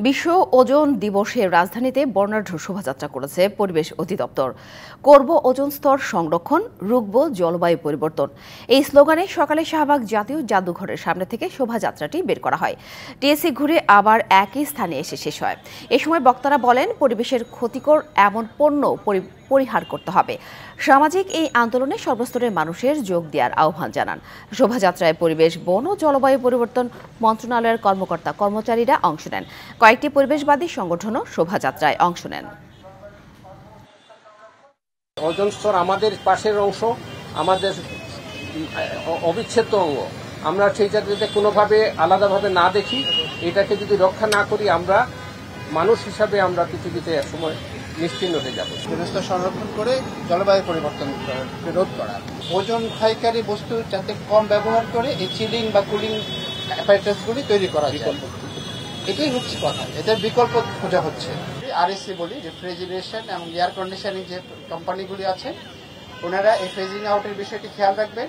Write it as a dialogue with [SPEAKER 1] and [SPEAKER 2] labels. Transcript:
[SPEAKER 1] বিশ্ব ওজোন দিবসে রাজধানীতে বর্ণাঢ্য শোভাযাত্রা করেছে পরিবেশ অধিদপ্তর। করব ওজোন স্তর সংরক্ষণ, রুখব জলবায়ু পরিবর্তন, এই স্লোগানে সকালে শাহবাগ জাতীয় জাদুঘরের সামনে থেকে শোভাযাত্রাটি বের করা হয়। টিএসসি ঘুরে আবার একই স্থানে এসে শেষ হয়। এ সময় বক্তারা বলেন, পরিবেশের ক্ষতিকর এমন পণ্য পরিহার করতে হবে। সামাজিক এই আন্দোলনে সর্বস্তরের মানুষের যোগ দেওয়ার আহ্বান জানান। শোভাযাত্রায় পরিবেশ, বন ও জলবায়ু পরিবর্তন মন্ত্রণালয়ের কর্মকর্তা কর্মচারীরা অংশ নেন। কয়েকটি পরিবেশবাদী সংগঠনও শোভাযাত্রায় অংশ নেন।
[SPEAKER 2] ওজোন স্তর আমাদের পাশের অংশ, আমাদের অবিচ্ছেদ্য অঙ্গ। আমরা সেই জায়গাতে কোনোভাবে আলাদাভাবে না দেখি, এটাকে যদি রক্ষা না করি, আমরা মানুষ হিসাবে আমরা পৃথিবীতে একসময় নিশ্চিহ্ন হয়ে যাব।
[SPEAKER 3] ওজোন স্তর সংরক্ষণ করে জলবায়ু পরিবর্তন রোধ করা, ওজোন ক্ষয়কারী বস্তু যাতে কম ব্যবহার করে এই চিলিং বা কুলিং অ্যাপারেটাসগুলি তৈরি করা যায়, এটাই হচ্ছে কথা। এদের বিকল্প খোঁজা হচ্ছে। আরএসসি বলি, রেফ্রিজারেশন এবং এয়ার কন্ডিশনিং যে কোম্পানিগুলি আছে, ওনারা এই ফেজিং আউটের বিষয়টি খেয়াল রাখবেন।